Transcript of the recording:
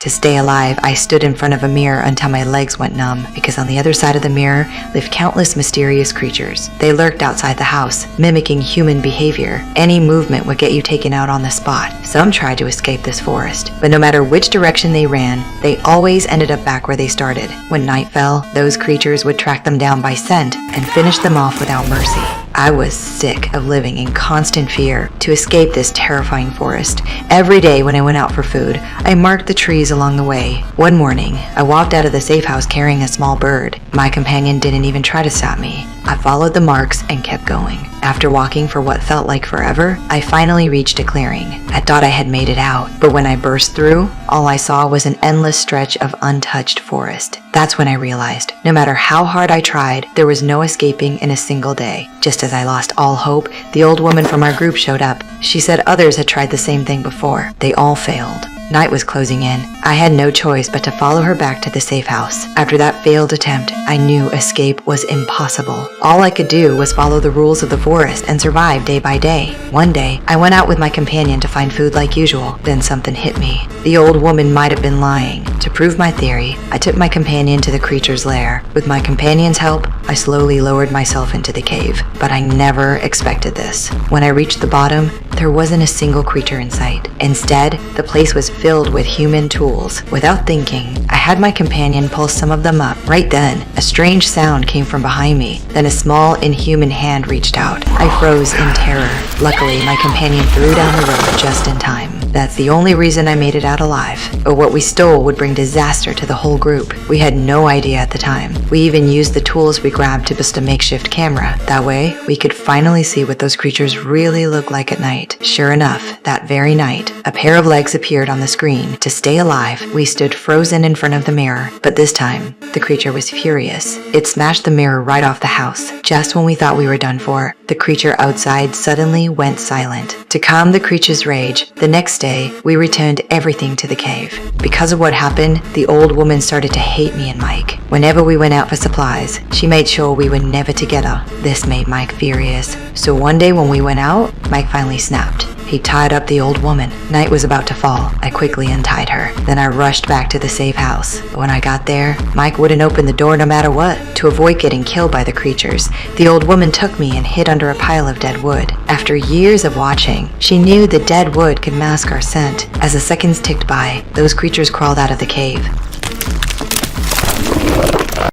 To stay alive, I stood in front of a mirror until my legs went numb, because on the other side of the mirror lived countless mysterious creatures. They lurked outside the house, mimicking human behavior. Any movement would get you taken out on the spot. Some tried to escape this forest, but no matter which direction they ran, they always ended up back where they started. When night fell, those creatures would track them down by scent and finish them off without mercy. I was sick of living in constant fear. To escape this terrifying forest, every day when I went out for food, I marked the trees along the way. One morning, I walked out of the safe house carrying a small bird. My companion didn't even try to stop me. I followed the marks and kept going. After walking for what felt like forever, I finally reached a clearing. I thought I had made it out, but when I burst through, all I saw was an endless stretch of untouched forest. That's when I realized, no matter how hard I tried, there was no escaping in a single day. Just as I lost all hope, the old woman from our group showed up. She said others had tried the same thing before. They all failed. Night was closing in. I had no choice but to follow her back to the safe house. After that failed attempt, I knew escape was impossible. All I could do was follow the rules of the forest and survive day by day. One day, I went out with my companion to find food like usual. Then something hit me. The old woman might have been lying. To prove my theory, I took my companion to the creature's lair. With my companion's help, I slowly lowered myself into the cave. But I never expected this. When I reached the bottom, there wasn't a single creature in sight. Instead, the place was filled with human tools. Without thinking, I had my companion pull some of them up. Right then, a strange sound came from behind me. Then a small, inhuman hand reached out. I froze in terror. Luckily, my companion threw down the rope just in time. That's the only reason I made it out alive. But what we stole would bring disaster to the whole group. We had no idea at the time. We even used the tools we grabbed to bust a makeshift camera. That way, we could finally see what those creatures really look like at night. Sure enough, that very night, a pair of legs appeared on the screen. To stay alive, we stood frozen in front of the mirror. But this time, the creature was furious. It smashed the mirror right off the house. Just when we thought we were done for, the creature outside suddenly went silent. To calm the creature's rage, the next day, we returned everything to the cave. Because of what happened, the old woman started to hate me and Mike. Whenever we went out for supplies, she made sure we were never together. This made Mike furious. So one day when we went out, Mike finally snapped. He tied up the old woman. Night was about to fall. I quickly untied her. Then I rushed back to the safe house. When I got there, Mike wouldn't open the door no matter what. To avoid getting killed by the creatures, the old woman took me and hid under a pile of dead wood. After years of watching, she knew the dead wood could mask our scent. As the seconds ticked by, those creatures crawled out of the cave.